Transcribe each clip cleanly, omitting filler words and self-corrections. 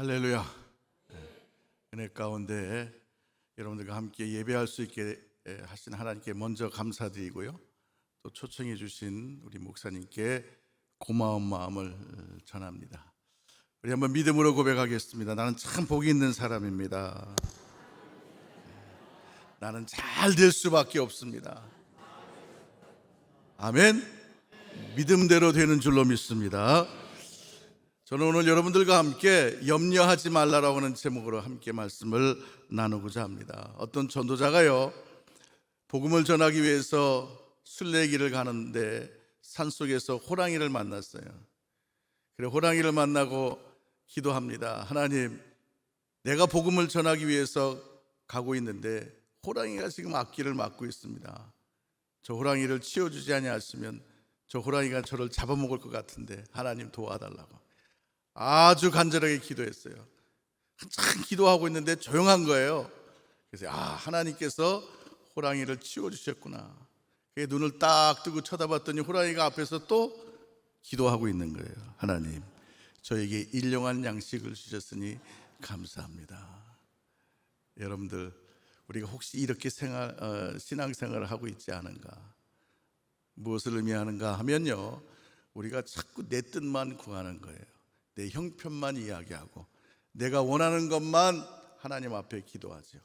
할렐루야. 은혜 가운데 여러분들과 함께 예배할 수 있게 하신 하나님께 먼저 감사드리고요, 또 초청해 주신 우리 목사님께 고마운 마음을 전합니다. 우리 한번 믿음으로 고백하겠습니다. 나는 참 복이 있는 사람입니다. 나는 잘 될 수밖에 없습니다. 아멘. 믿음대로 되는 줄로 믿습니다. 저는 오늘 여러분들과 함께 염려하지 말라라고 하는 제목으로 함께 말씀을 나누고자 합니다. 어떤 전도자가요, 복음을 전하기 위해서 순례길을 가는데 산속에서 호랑이를 만났어요. 그래 호랑이를 만나고 기도합니다. 하나님, 내가 복음을 전하기 위해서 가고 있는데 호랑이가 지금 앞길을 막고 있습니다. 저 호랑이를 치워주지 아니하시면 저 호랑이가 저를 잡아먹을 것 같은데 하나님 도와달라고 아주 간절하게 기도했어요. 한참 기도하고 있는데 조용한 거예요. 그래서 하나님께서 호랑이를 치워주셨구나. 그게 눈을 딱 뜨고 쳐다봤더니 호랑이가 앞에서 또 기도하고 있는 거예요. 하나님, 저에게 일용할 양식을 주셨으니 감사합니다. 여러분들, 우리가 혹시 이렇게 신앙생활을 하고 있지 않은가? 무엇을 의미하는가 하면요, 우리가 자꾸 내 뜻만 구하는 거예요. 내 형편만 이야기하고 내가 원하는 것만 하나님 앞에 기도하죠.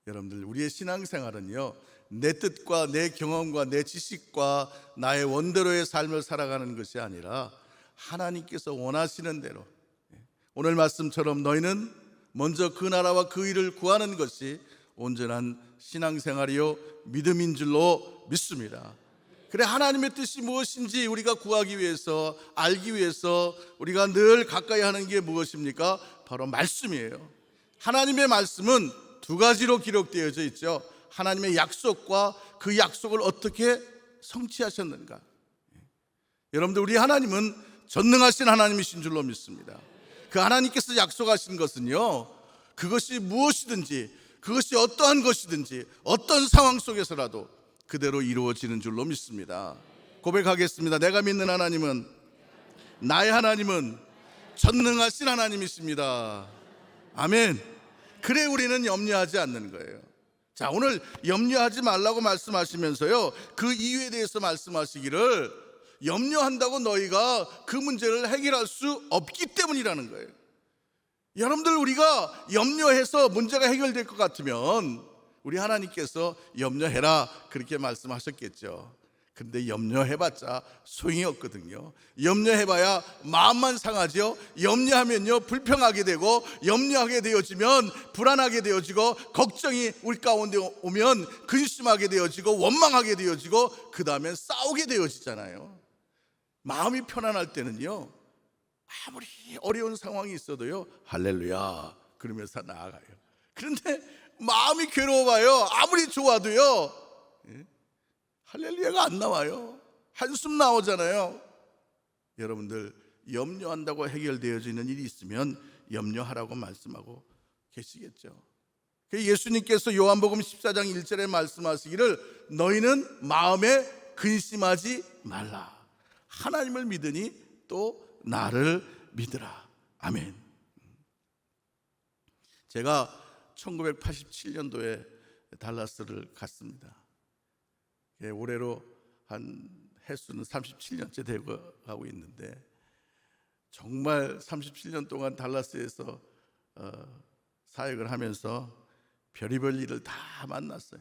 여러분들, 우리의 신앙생활은요, 내 뜻과 내 경험과 내 지식과 나의 원대로의 삶을 살아가는 것이 아니라 하나님께서 원하시는 대로, 오늘 말씀처럼 너희는 먼저 그 나라와 그 일을 구하는 것이 온전한 신앙생활이요 믿음인 줄로 믿습니다. 그래, 하나님의 뜻이 무엇인지 우리가 구하기 위해서, 알기 위해서 우리가 늘 가까이 하는 게 무엇입니까? 바로 말씀이에요. 하나님의 말씀은 두 가지로 기록되어져 있죠. 하나님의 약속과 그 약속을 어떻게 성취하셨는가. 여러분들, 우리 하나님은 전능하신 하나님이신 줄로 믿습니다. 그 하나님께서 약속하신 것은요, 그것이 무엇이든지, 그것이 어떠한 것이든지, 어떤 상황 속에서라도 그대로 이루어지는 줄로 믿습니다. 고백하겠습니다. 내가 믿는 하나님은, 나의 하나님은 전능하신 하나님이십니다. 아멘. 그래 우리는 염려하지 않는 거예요. 자, 오늘 염려하지 말라고 말씀하시면서요, 그 이유에 대해서 말씀하시기를, 염려한다고 너희가 그 문제를 해결할 수 없기 때문이라는 거예요. 여러분들, 우리가 염려해서 문제가 해결될 것 같으면 우리 하나님께서 염려해라 그렇게 말씀하셨겠죠. 근데 염려해봤자 소용이 없거든요. 염려해봐야 마음만 상하죠. 염려하면요 불평하게 되고, 염려하게 되어지면 불안하게 되어지고, 걱정이 우리 가운데 오면 근심하게 되어지고, 원망하게 되어지고, 그 다음엔 싸우게 되어지잖아요. 마음이 편안할 때는요, 아무리 어려운 상황이 있어도요 할렐루야 그러면서 나아가요. 그런데 마음이 괴로워봐요. 아무리 좋아도요 할렐루야가 안 나와요. 한숨 나오잖아요. 여러분들, 염려한다고 해결되어지는 일이 있으면 염려하라고 말씀하고 계시겠죠. 예수님께서 요한복음 14장 1절에 말씀하시기를, 너희는 마음에 근심하지 말라. 하나님을 믿으니 또 나를 믿으라. 아멘. 제가 1987년도에 달라스를 갔습니다. 올해로 한 횟수는 37년째 되고 가고 있는데, 정말 37년 동안 달라스에서 사역을 하면서 별의별 일을 다 만났어요.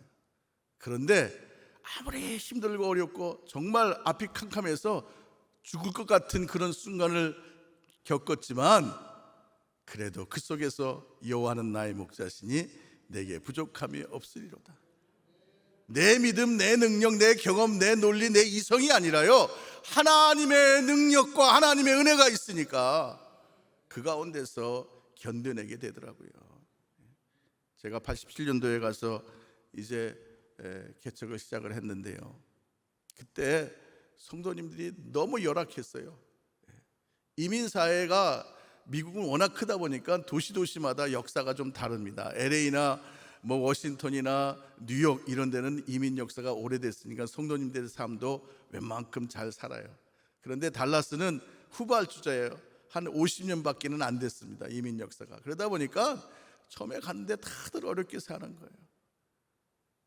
그런데 아무리 힘들고 어렵고 정말 앞이 캄캄해서 죽을 것 같은 그런 순간을 겪었지만, 그래도 그 속에서 여호와는 나의 목자시니 내게 부족함이 없으리로다. 내 믿음, 내 능력, 내 경험, 내 논리, 내 이성이 아니라요, 하나님의 능력과 하나님의 은혜가 있으니까 그 가운데서 견뎌내게 되더라고요. 제가 87년도에 가서 이제 개척을 시작을 했는데요, 그때 성도님들이 너무 열악했어요. 이민사회가 미국은 워낙 크다 보니까 도시마다 역사가 좀 다릅니다. LA나 워싱턴이나 뉴욕 이런 데는 이민 역사가 오래됐으니까 성도님들의 삶도 웬만큼 잘 살아요. 그런데 달라스는 후발주자예요. 한 50년밖에는 안 됐습니다. 이민 역사가. 그러다 보니까 처음에 갔는데 다들 어렵게 사는 거예요.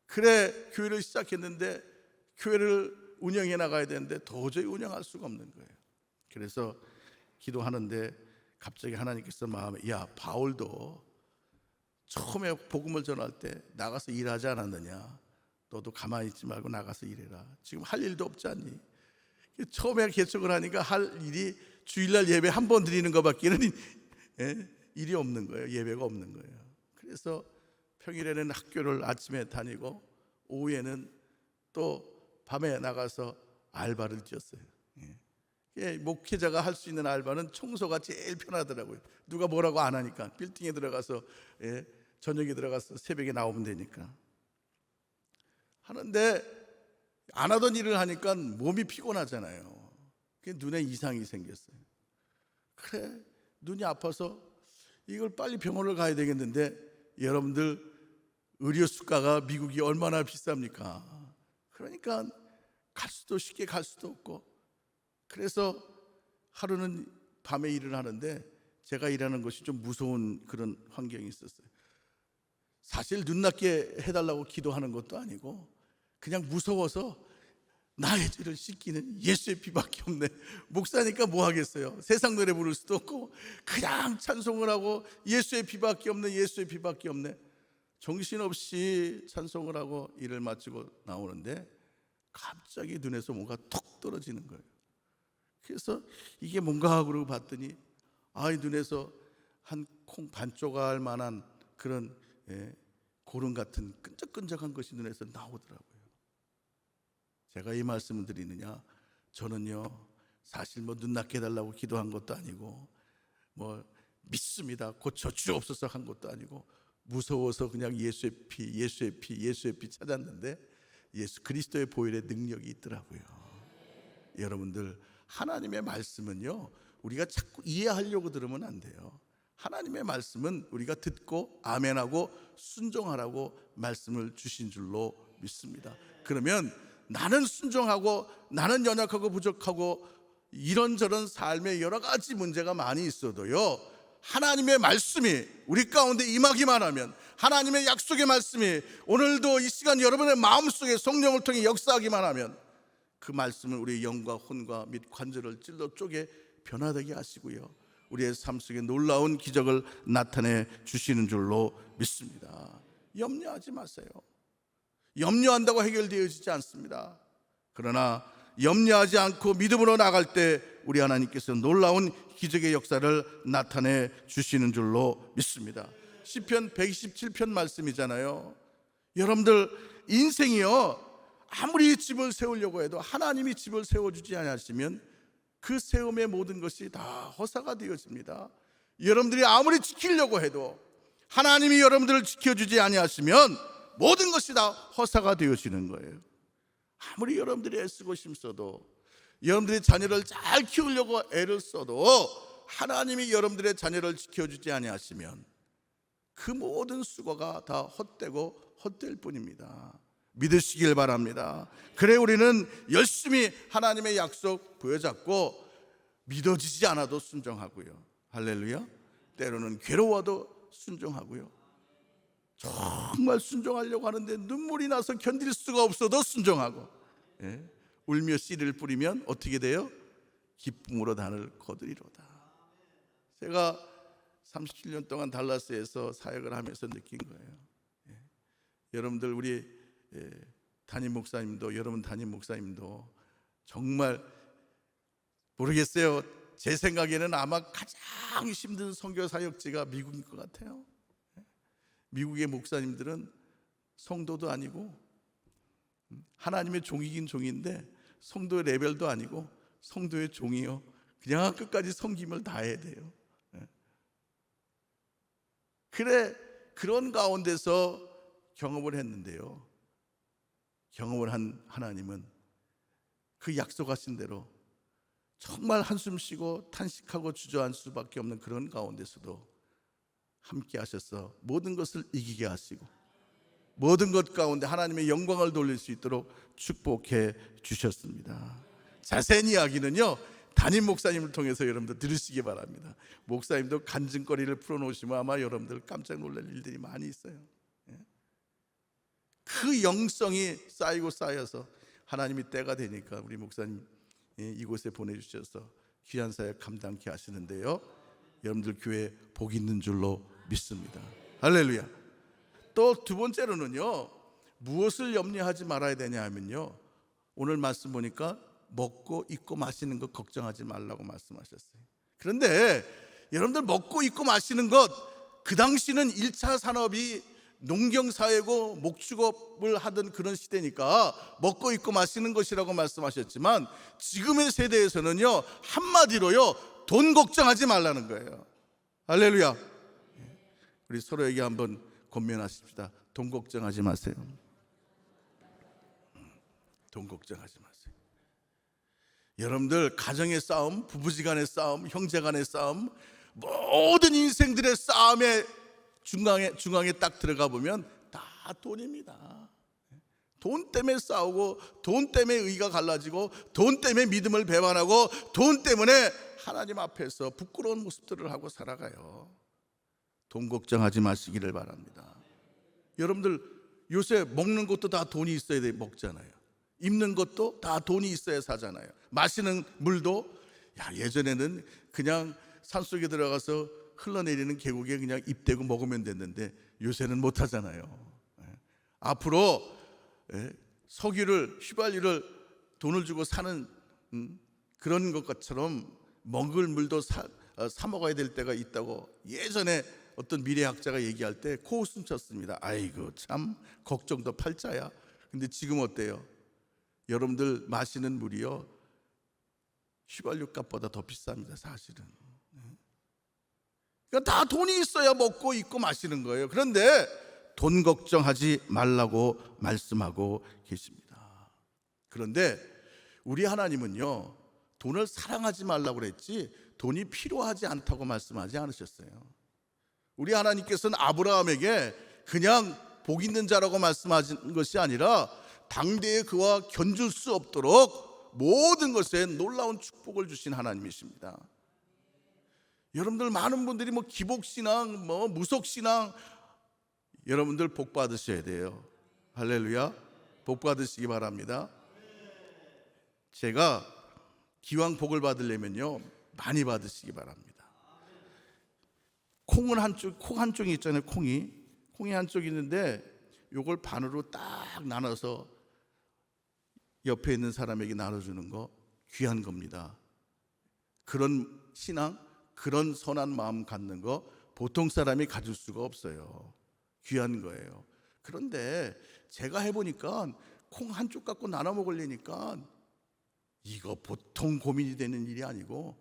그래 교회를 시작했는데 교회를 운영해 나가야 되는데 도저히 운영할 수가 없는 거예요. 그래서 기도하는데 갑자기 하나님께서 마음에, 야, 바울도 처음에 복음을 전할 때 나가서 일하지 않았느냐? 너도 가만히 있지 말고 나가서 일해라. 지금 할 일도 없지 않니? 처음에 개척을 하니까 할 일이 주일날 예배 한 번 드리는 것밖에는 일이 없는 거예요. 예배가 없는 거예요. 그래서 평일에는 학교를 아침에 다니고 오후에는 또 밤에 나가서 알바를 뛰었어요. 목회자가 할 수 있는 알바는 청소가 제일 편하더라고요. 누가 뭐라고 안 하니까. 빌딩에 들어가서 저녁에 들어가서 새벽에 나오면 되니까. 하는데 안 하던 일을 하니까 몸이 피곤하잖아요. 눈에 이상이 생겼어요. 그래, 눈이 아파서 이걸 빨리 병원을 가야 되겠는데, 여러분들 의료 수가가 미국이 얼마나 비쌉니까? 그러니까 쉽게 갈 수도 없고, 그래서 하루는 밤에 일을 하는데 제가 일하는 것이 좀 무서운 그런 환경이 있었어요. 사실 눈 낫게 해달라고 기도하는 것도 아니고 그냥 무서워서 나의 죄를 씻기는 예수의 피밖에 없네. 목사니까 뭐 하겠어요? 세상 노래 부를 수도 없고 그냥 찬송을 하고 예수의 피밖에 없네, 예수의 피밖에 없네. 정신없이 찬송을 하고 일을 마치고 나오는데 갑자기 눈에서 뭔가 툭 떨어지는 거예요. 그래서 이게 뭔가 하고 봤더니 이 눈에서 한 콩 반 조각 만한 그런 고름 같은 끈적끈적한 것이 눈에서 나오더라고요. 제가 이 말씀을 드리느냐, 저는요 사실 눈 낫게 해달라고 기도한 것도 아니고 믿습니다 고쳐 주옵소서 한 것도 아니고 무서워서 그냥 예수의 피 찾았는데 예수 그리스도의 보혈의 능력이 있더라고요. 여러분들, 하나님의 말씀은요 우리가 자꾸 이해하려고 들으면 안 돼요. 하나님의 말씀은 우리가 듣고 아멘하고 순종하라고 말씀을 주신 줄로 믿습니다. 그러면 나는 순종하고 나는 연약하고 부족하고 이런저런 삶에 여러 가지 문제가 많이 있어도요, 하나님의 말씀이 우리 가운데 임하기만 하면, 하나님의 약속의 말씀이 오늘도 이 시간 여러분의 마음속에 성령을 통해 역사하기만 하면 그 말씀은 우리의 영과 혼과 및 관절을 찔러 쪼개 변화되게 하시고요, 우리의 삶 속에 놀라운 기적을 나타내 주시는 줄로 믿습니다. 염려하지 마세요. 염려한다고 해결되어지지 않습니다. 그러나 염려하지 않고 믿음으로 나갈 때 우리 하나님께서 놀라운 기적의 역사를 나타내 주시는 줄로 믿습니다. 시편 127편 말씀이잖아요. 여러분들 인생이요, 아무리 집을 세우려고 해도 하나님이 집을 세워주지 않으시면 그 세움의 모든 것이 다 허사가 되어집니다. 여러분들이 아무리 지키려고 해도 하나님이 여러분들을 지켜주지 아니하시면 모든 것이 다 허사가 되어지는 거예요. 아무리 여러분들이 애쓰고 힘써도, 여러분들이 자녀를 잘 키우려고 애를 써도 하나님이 여러분들의 자녀를 지켜주지 아니하시면 그 모든 수고가 다 헛되고 헛될 뿐입니다. 믿으시길 바랍니다. 그래 우리는 열심히 하나님의 약속 부여잡고 믿어지지 않아도 순종하고요, 할렐루야. 때로는 괴로워도 순종하고요, 정말 순종하려고 하는데 눈물이 나서 견딜 수가 없어도 순종하고, 울며 씨를 뿌리면 어떻게 돼요? 기쁨으로 단을 거두리로다. 제가 37년 동안 달라스에서 사역을 하면서 느낀 거예요. 여러분들 우리 담임 목사님도, 여러분 담임 목사님도 정말 모르겠어요. 제 생각에는 아마 가장 힘든 선교 사역지가 미국인 것 같아요. 미국의 목사님들은 성도도 아니고 하나님의 종이긴 종인데 성도의 레벨도 아니고 성도의 종이요, 그냥 끝까지 섬김을 다해야 돼요. 그래, 그런 가운데서 경험을 했는데요, 경험을 한 하나님은 그 약속하신 대로 정말 한숨 쉬고 탄식하고 주저앉을 수밖에 없는 그런 가운데서도 함께 하셔서 모든 것을 이기게 하시고 모든 것 가운데 하나님의 영광을 돌릴 수 있도록 축복해 주셨습니다. 자세한 이야기는요 담임 목사님을 통해서 여러분들 들으시기 바랍니다. 목사님도 간증거리를 풀어놓으시면 아마 여러분들 깜짝 놀랄 일들이 많이 있어요. 그 영성이 쌓이고 쌓여서 하나님이 때가 되니까 우리 목사님 이곳에 보내주셔서 귀한 사역 감당케 하시는데요, 여러분들 교회 복 있는 줄로 믿습니다. 할렐루야. 또 두 번째로는요, 무엇을 염려하지 말아야 되냐 하면요, 오늘 말씀 보니까 먹고 입고 마시는 것 걱정하지 말라고 말씀하셨어요. 그런데 여러분들 먹고 입고 마시는 것, 그 당시는 1차 산업이 농경사회고 목축업을 하던 그런 시대니까 먹고 입고 마시는 것이라고 말씀하셨지만, 지금의 세대에서는요, 한마디로요, 돈 걱정하지 말라는 거예요. 할렐루야. 우리 서로에게 한번 권면하십시다. 돈 걱정하지 마세요. 돈 걱정하지 마세요. 여러분들 가정의 싸움, 부부지간의 싸움, 형제간의 싸움, 모든 인생들의 싸움의 중앙에 딱 들어가 보면 다 돈입니다. 돈 때문에 싸우고, 돈 때문에 의가 갈라지고, 돈 때문에 믿음을 배반하고, 돈 때문에 하나님 앞에서 부끄러운 모습들을 하고 살아가요. 돈 걱정하지 마시기를 바랍니다. 여러분들 요새 먹는 것도 다 돈이 있어야 먹잖아요. 입는 것도 다 돈이 있어야 사잖아요. 마시는 물도, 예전에는 그냥 산속에 들어가서 흘러내리는 계곡에 그냥 입 대고 먹으면 됐는데 요새는 못 하잖아요. 앞으로 석유를, 휘발유를 돈을 주고 사는 그런 것처럼 먹을 물도 사 먹어야 될 때가 있다고 예전에 어떤 미래학자가 얘기할 때 코웃음 쳤습니다. 아이고 참 걱정도 팔자야. 근데 지금 어때요? 여러분들 마시는 물이요, 휘발유 값보다 더 비쌉니다, 사실은. 그러니까 다 돈이 있어야 먹고 입고 마시는 거예요. 그런데 돈 걱정하지 말라고 말씀하고 계십니다. 그런데 우리 하나님은요, 돈을 사랑하지 말라고 그랬지 돈이 필요하지 않다고 말씀하지 않으셨어요. 우리 하나님께서는 아브라함에게 그냥 복 있는 자라고 말씀하신 것이 아니라 당대에 그와 견줄 수 없도록 모든 것에 놀라운 축복을 주신 하나님이십니다. 여러분들 많은 분들이 기복신앙, 무속신앙, 여러분들 복 받으셔야 돼요. 할렐루야. 복 받으시기 바랍니다. 제가 기왕 복을 받으려면요, 많이 받으시기 바랍니다. 콩은 콩 한쪽이 있잖아요. 콩이 한쪽이 있는데 요걸 반으로 딱 나눠서 옆에 있는 사람에게 나눠주는 거 귀한 겁니다. 그런 신앙, 그런 선한 마음 갖는 거 보통 사람이 가질 수가 없어요. 귀한 거예요. 그런데 제가 해보니까 콩 한쪽 갖고 나눠 먹으려니까 이거 보통 고민이 되는 일이 아니고,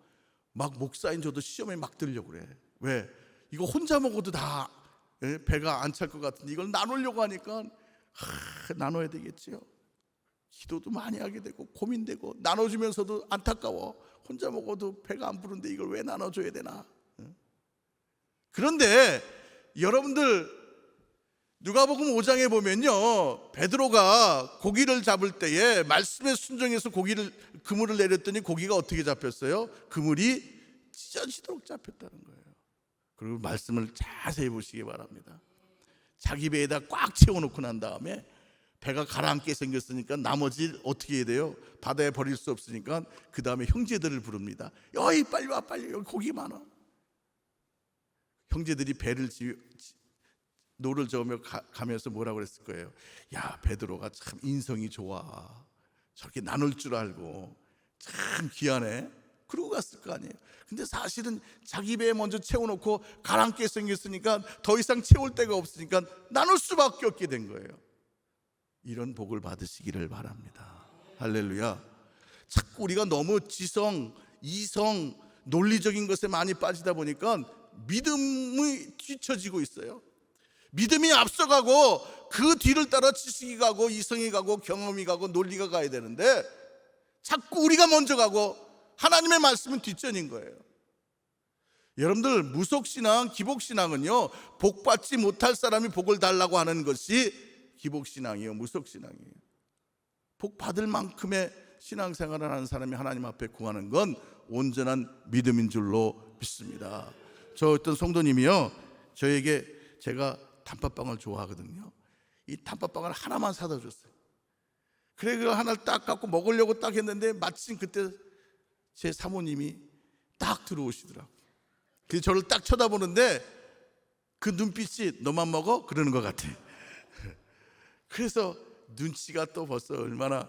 막 목사인 저도 시험에 막 들려고 그래. 왜? 이거 혼자 먹어도 다 배가 안 찰 것 같은데 이걸 나누려고 하니까 나눠야 되겠지요. 기도도 많이 하게 되고 고민되고, 나눠주면서도 안타까워. 혼자 먹어도 배가 안 부른데 이걸 왜 나눠줘야 되나. 그런데 여러분들 누가복음 5장에 보면요, 베드로가 고기를 잡을 때에 말씀에 순종해서 그물을 내렸더니 고기가 어떻게 잡혔어요? 그물이 찢어지도록 잡혔다는 거예요. 그리고 말씀을 자세히 보시기 바랍니다. 자기 배에다 꽉 채워놓고 난 다음에 배가 가라앉게 생겼으니까 나머지 어떻게 해야 돼요? 바다에 버릴 수 없으니까 그 다음에 형제들을 부릅니다. 여기 빨리 와, 빨리, 여기 고기 많아. 형제들이 노를 저으며 가면서 뭐라고 그랬을 거예요? 야, 베드로가 참 인성이 좋아. 저렇게 나눌 줄 알고 참 귀하네. 그러고 갔을 거 아니에요. 근데 사실은 자기 배에 먼저 채워놓고 가라앉게 생겼으니까 더 이상 채울 데가 없으니까 나눌 수밖에 없게 된 거예요. 이런 복을 받으시기를 바랍니다. 할렐루야. 자꾸 우리가 너무 지성, 이성, 논리적인 것에 많이 빠지다 보니까 믿음이 뒤처지고 있어요. 믿음이 앞서가고 그 뒤를 따라 지식이 가고 이성이 가고 경험이 가고 논리가 가야 되는데 자꾸 우리가 먼저 가고 하나님의 말씀은 뒷전인 거예요. 여러분들 무속신앙, 기복신앙은요, 복받지 못할 사람이 복을 달라고 하는 것이 기복신앙이에요. 무속신앙이에요. 복 받을 만큼의 신앙생활을 하는 사람이 하나님 앞에 구하는 건 온전한 믿음인 줄로 믿습니다. 저 어떤 성도님이요, 저에게, 제가 단팥빵을 좋아하거든요. 이 단팥빵을 하나만 사다 줬어요. 그래, 그 하나를 딱 갖고 먹으려고 딱 했는데 마침 그때 제 사모님이 딱 들어오시더라고요. 그래서 저를 딱 쳐다보는데 그 눈빛이 너만 먹어? 그러는 것 같아. 그래서 눈치가 또 벌써 얼마나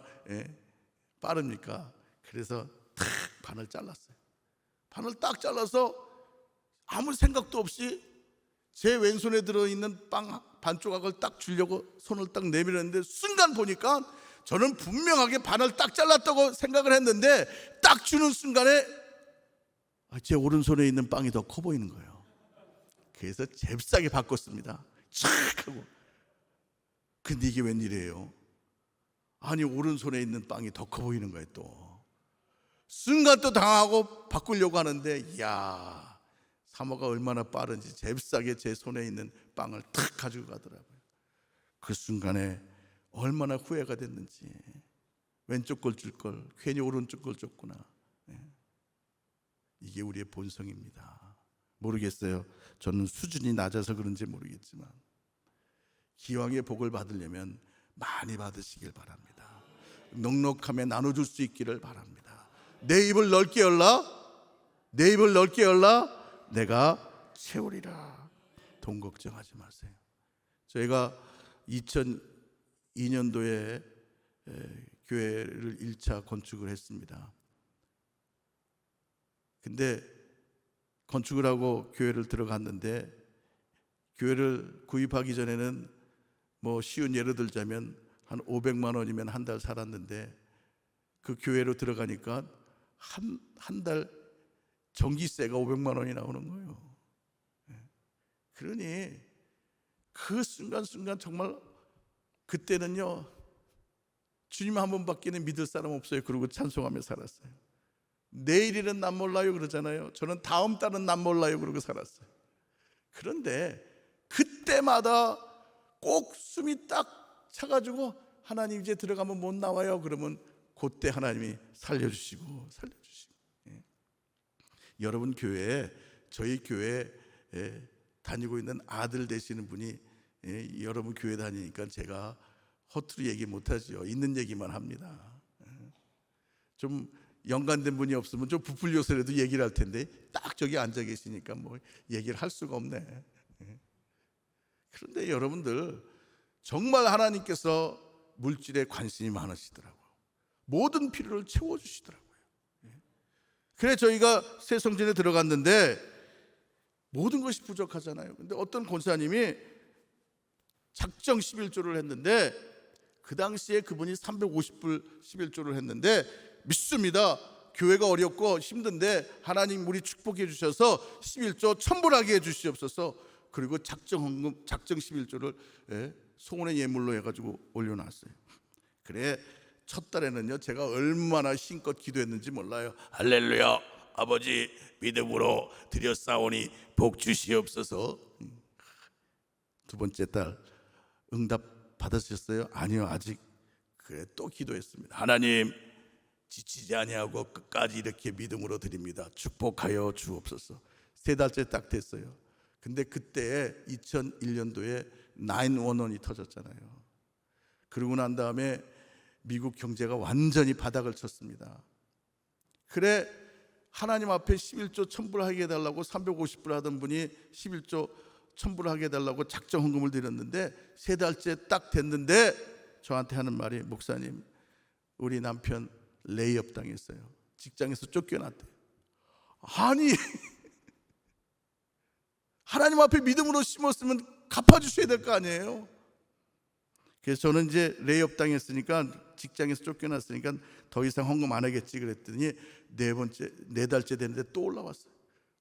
빠릅니까? 그래서 탁 반을 잘랐어요. 반을 딱 잘라서 아무 생각도 없이 제 왼손에 들어있는 빵 반 조각을 딱 주려고 손을 딱 내밀었는데, 순간 보니까 저는 분명하게 반을 딱 잘랐다고 생각을 했는데, 딱 주는 순간에 제 오른손에 있는 빵이 더 커 보이는 거예요. 그래서 잽싸게 바꿨습니다. 촥 하고. 근데 이게 웬일이에요? 아니, 오른손에 있는 빵이 더 커 보이는 거예요. 또 순간 또 당하고 바꾸려고 하는데, 이야, 사모가 얼마나 빠른지 잽싸게 제 손에 있는 빵을 탁 가지고 가더라고요. 그 순간에 얼마나 후회가 됐는지. 왼쪽 걸 줄 걸 괜히 오른쪽 걸 줬구나. 이게 우리의 본성입니다. 모르겠어요. 저는 수준이 낮아서 그런지 모르겠지만 기왕의 복을 받으려면 많이 받으시길 바랍니다. 넉넉함에 나눠줄 수 있기를 바랍니다. 내 입을 넓게 열라, 내 입을 넓게 열라, 내가 채우리라. 돈 걱정하지 마세요. 저희가 2002년도에 교회를 1차 건축을 했습니다. 근데 건축을 하고 교회를 들어갔는데, 교회를 구입하기 전에는 뭐 쉬운 예를 들자면 한 500만 원이면 한 달 살았는데, 그 교회로 들어가니까 한 달 전기세가 500만 원이 나오는 거예요. 그러니 그 순간순간 정말 그때는요, 주님 한 번밖에는 믿을 사람 없어요. 그러고 찬송하며 살았어요. 내일일은 난 몰라요 그러잖아요. 저는 다음 달은 난 몰라요 그러고 살았어요. 그런데 그때마다 꼭 숨이 딱 차가지고, 하나님 이제 들어가면 못 나와요 그러면 그때 하나님이 살려주시고. 여러분 교회에, 저희 교회에 다니고 있는 아들 되시는 분이 여러분 교회 다니니까 제가 허투루 얘기 못하죠. 있는 얘기만 합니다. 좀 연관된 분이 없으면 좀 부풀려서라도 얘기를 할 텐데, 딱 저기 앉아 계시니까 뭐 얘기를 할 수가 없네. 그런데 여러분들, 정말 하나님께서 물질에 관심이 많으시더라고요. 모든 필요를 채워주시더라고요. 그래 저희가 새성전에 들어갔는데 모든 것이 부족하잖아요. 근데 어떤 권사님이 작정 11조를 했는데, 그 당시에 그분이 350불 11조를 했는데, 믿습니다. 교회가 어렵고 힘든데 하나님 우리 축복해 주셔서 11조 천불하게 해 주시옵소서. 그리고 작정 11조를 소원의 예물로 해가지고 올려놨어요. 그래 첫 달에는요, 제가 얼마나 힘껏 기도했는지 몰라요. 할렐루야, 아버지 믿음으로 드렸사오니 복 주시옵소서. 두 번째 달 응답 받으셨어요? 아니요, 아직. 그래 또 기도했습니다. 하나님 지치지 아니하고 끝까지 이렇게 믿음으로 드립니다. 축복하여 주옵소서. 세 달째 딱 됐어요. 근데 그때 2001년도에 911이 터졌잖아요. 그러고 난 다음에 미국 경제가 완전히 바닥을 쳤습니다. 그래 하나님 앞에 11조 천불하게 해달라고 350불 하던 분이 11조 천불하게 해달라고 작정 헌금을 드렸는데, 세 달째 딱 됐는데 저한테 하는 말이, 목사님 우리 남편 레이업 당했어요. 직장에서 쫓겨났대요. 아니 하나님 앞에 믿음으로 심었으면 갚아주셔야 될 거 아니에요. 그래서 저는 이제 레이업 당했으니까, 직장에서 쫓겨났으니까 더 이상 헌금 안 하겠지 그랬더니 네 달째 됐는데 또 올라왔어요.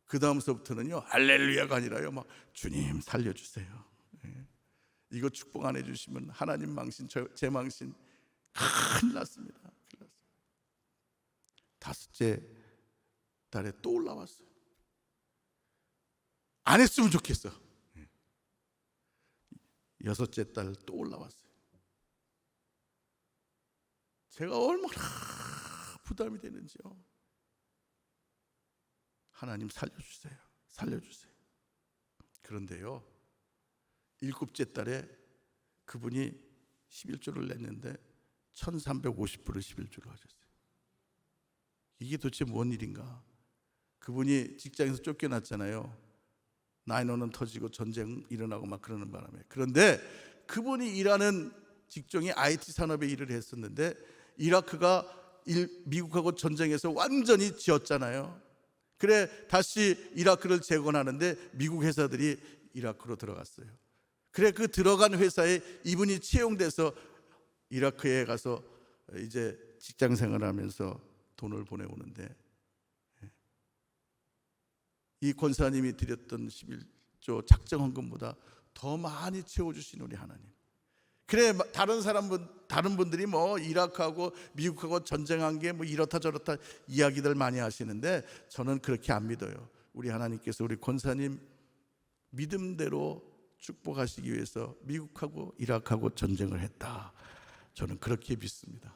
그 다음서부터는요, 할렐루야가 아니라요, 막 주님 살려주세요. 이거 축복 안 해주시면 하나님 망신, 제 망신 큰일 났습니다. 다섯째 달에 또 올라왔어요. 안 했으면 좋겠어. 여섯째 달 또 올라왔어요. 제가 얼마나 부담이 되는지요. 하나님 살려주세요. 살려주세요. 그런데요, 7째 달에 그분이 11조를 냈는데 1350불을 11조를 하셨어요. 이게 도대체 뭔 일인가? 그분이 직장에서 쫓겨났잖아요. 9/11 터지고 전쟁 일어나고 막 그러는 바람에. 그런데 그분이 일하는 직종이 IT 산업에 일을 했었는데 이라크가 미국하고 전쟁에서 완전히 지었잖아요. 그래 다시 이라크를 재건하는데 미국 회사들이 이라크로 들어갔어요. 그래 그 들어간 회사에 이분이 채용돼서 이라크에 가서 이제 직장 생활하면서 돈을 보내오는데, 이 권사님이 드렸던 11조 작정헌금보다 더 많이 채워주신 우리 하나님. 그래 다른 분들이 뭐 이라크하고 미국하고 전쟁한 게 뭐 이렇다 저렇다 이야기들 많이 하시는데 저는 그렇게 안 믿어요. 우리 하나님께서 우리 권사님 믿음대로 축복하시기 위해서 미국하고 이라크하고 전쟁을 했다. 저는 그렇게 믿습니다.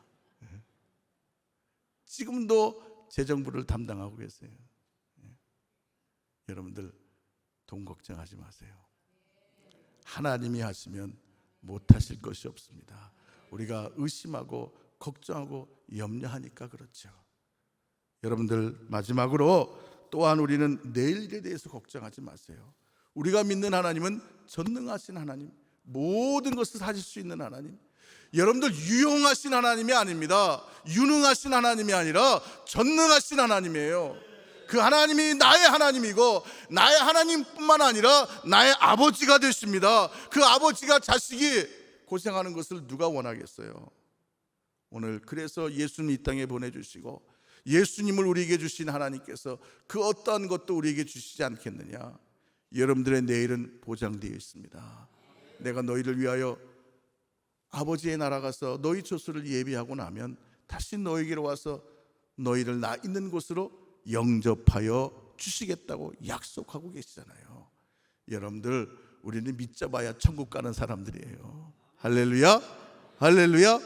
지금도 재정부를 담당하고 계세요. 여러분들 돈 걱정하지 마세요. 하나님이 하시면 못하실 것이 없습니다. 우리가 의심하고 걱정하고 염려하니까 그렇죠. 여러분들 마지막으로 또한 우리는 내일 일에 대해서 걱정하지 마세요. 우리가 믿는 하나님은 전능하신 하나님, 모든 것을 하실 수 있는 하나님. 여러분들 유용하신 하나님이 아닙니다. 유능하신 하나님이 아니라 전능하신 하나님이에요. 그 하나님이 나의 하나님이고 나의 하나님뿐만 아니라 나의 아버지가 되십니다. 그 아버지가 자식이 고생하는 것을 누가 원하겠어요? 오늘 그래서 예수님 이 땅에 보내주시고 예수님을 우리에게 주신 하나님께서 그 어떠한 것도 우리에게 주시지 않겠느냐? 여러분들의 내일은 보장되어 있습니다. 내가 너희를 위하여 아버지의 나라 가서 너희 처소를 예비하고 나면 다시 너희에게로 와서 너희를 나 있는 곳으로 영접하여 주시겠다고 약속하고 계시잖아요. 여러분들 우리는 믿자봐야 천국 가는 사람들이에요. 할렐루야, 할렐루야.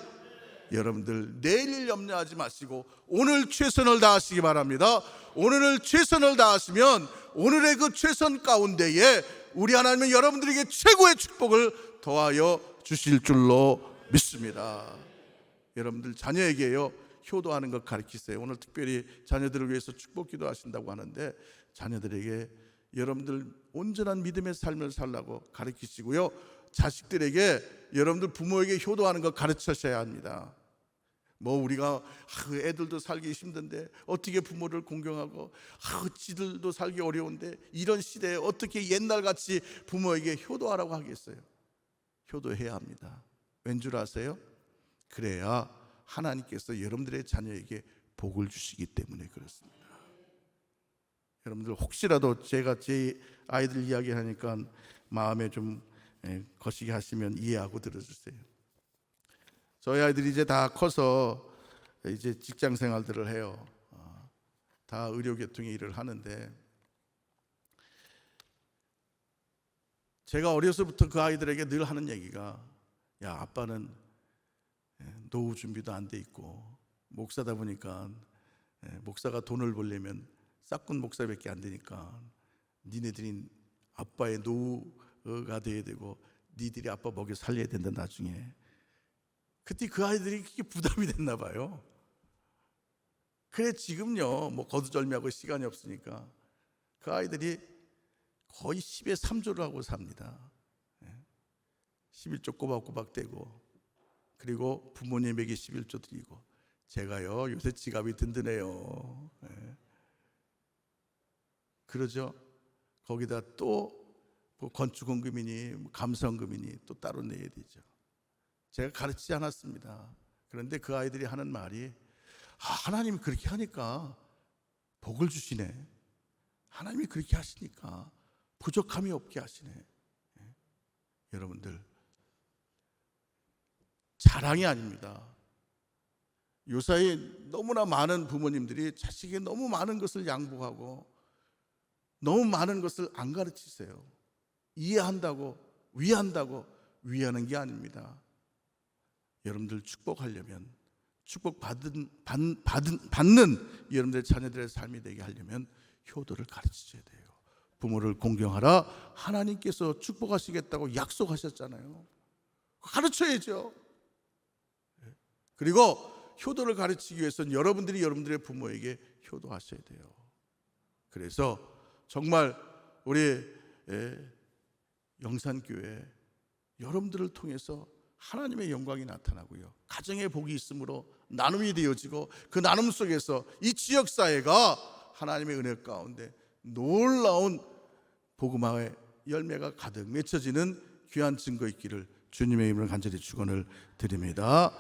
여러분들 내일 염려하지 마시고 오늘 최선을 다하시기 바랍니다. 오늘을 최선을 다하시면 오늘의 그 최선 가운데에 우리 하나님은 여러분들에게 최고의 축복을 더하여 주실 줄로 믿습니다. 여러분들 자녀에게요 효도하는 것 가르치세요. 오늘 특별히 자녀들을 위해서 축복 기도하신다고 하는데 자녀들에게 여러분들 온전한 믿음의 삶을 살라고 가르치시고요, 자식들에게 여러분들 부모에게 효도하는 것 가르치셔야 합니다. 뭐 우리가 애들도 살기 힘든데 어떻게 부모를 공경하고 지들도 살기 어려운데 이런 시대에 어떻게 옛날같이 부모에게 효도하라고 하겠어요? 효도해야 합니다. 왠 줄 아세요? 그래야 하나님께서 여러분들의 자녀에게 복을 주시기 때문에 그렇습니다. 여러분들 혹시라도 제가 제 아이들 이야기하니까 마음에 좀 거시기 하시면 이해하고 들어주세요. 저희 아이들이 이제 다 커서 이제 직장 생활들을 해요. 다 의료계통의 일을 하는데 제가 어려서부터 그 아이들에게 늘 하는 얘기가, 야 아빠는 노후 준비도 안 돼 있고 목사다 보니까 목사가 돈을 벌려면 싹군 목사밖에 안 되니까 니네들이 아빠의 노후가 돼야 되고 니들이 아빠 먹여 살려야 된다 나중에. 그때 그 아이들이 그게 부담이 됐나 봐요. 그래 지금요 뭐 거두절미하고 시간이 없으니까 그 아이들이 거의 10에 3조를 하고 삽니다. 11조 꼬박꼬박 떼고 그리고 부모님에게 11조 드리고 제가요 요새 지갑이 든든해요. 그러죠. 거기다 또 뭐 건축원금이니 감사원금이니 또 따로 내야 되죠. 제가 가르치지 않았습니다. 그런데 그 아이들이 하는 말이 하나님이 그렇게 하니까 복을 주시네. 하나님이 그렇게 하시니까 부족함이 없게 하시네. 여러분들 자랑이 아닙니다. 요사이 너무나 많은 부모님들이 자식에게 너무 많은 것을 양보하고 너무 많은 것을 안 가르치세요. 이해한다고 위한다고 위하는 게 아닙니다. 여러분들 축복하려면 받는 여러분들의 자녀들의 삶이 되게 하려면 효도를 가르치셔야 돼요. 부모를 공경하라. 하나님께서 축복하시겠다고 약속하셨잖아요. 가르쳐야죠. 그리고 효도를 가르치기 위해서는 여러분들이 여러분들의 부모에게 효도하셔야 돼요. 그래서 정말 우리 영산교회 여러분들을 통해서 하나님의 영광이 나타나고요, 가정의 복이 있으므로 나눔이 되어지고, 그 나눔 속에서 이 지역사회가 하나님의 은혜 가운데 놀라운 복음화의 열매가 가득 맺혀지는 귀한 증거 있기를 주님의 이름으로 간절히 축원을 드립니다.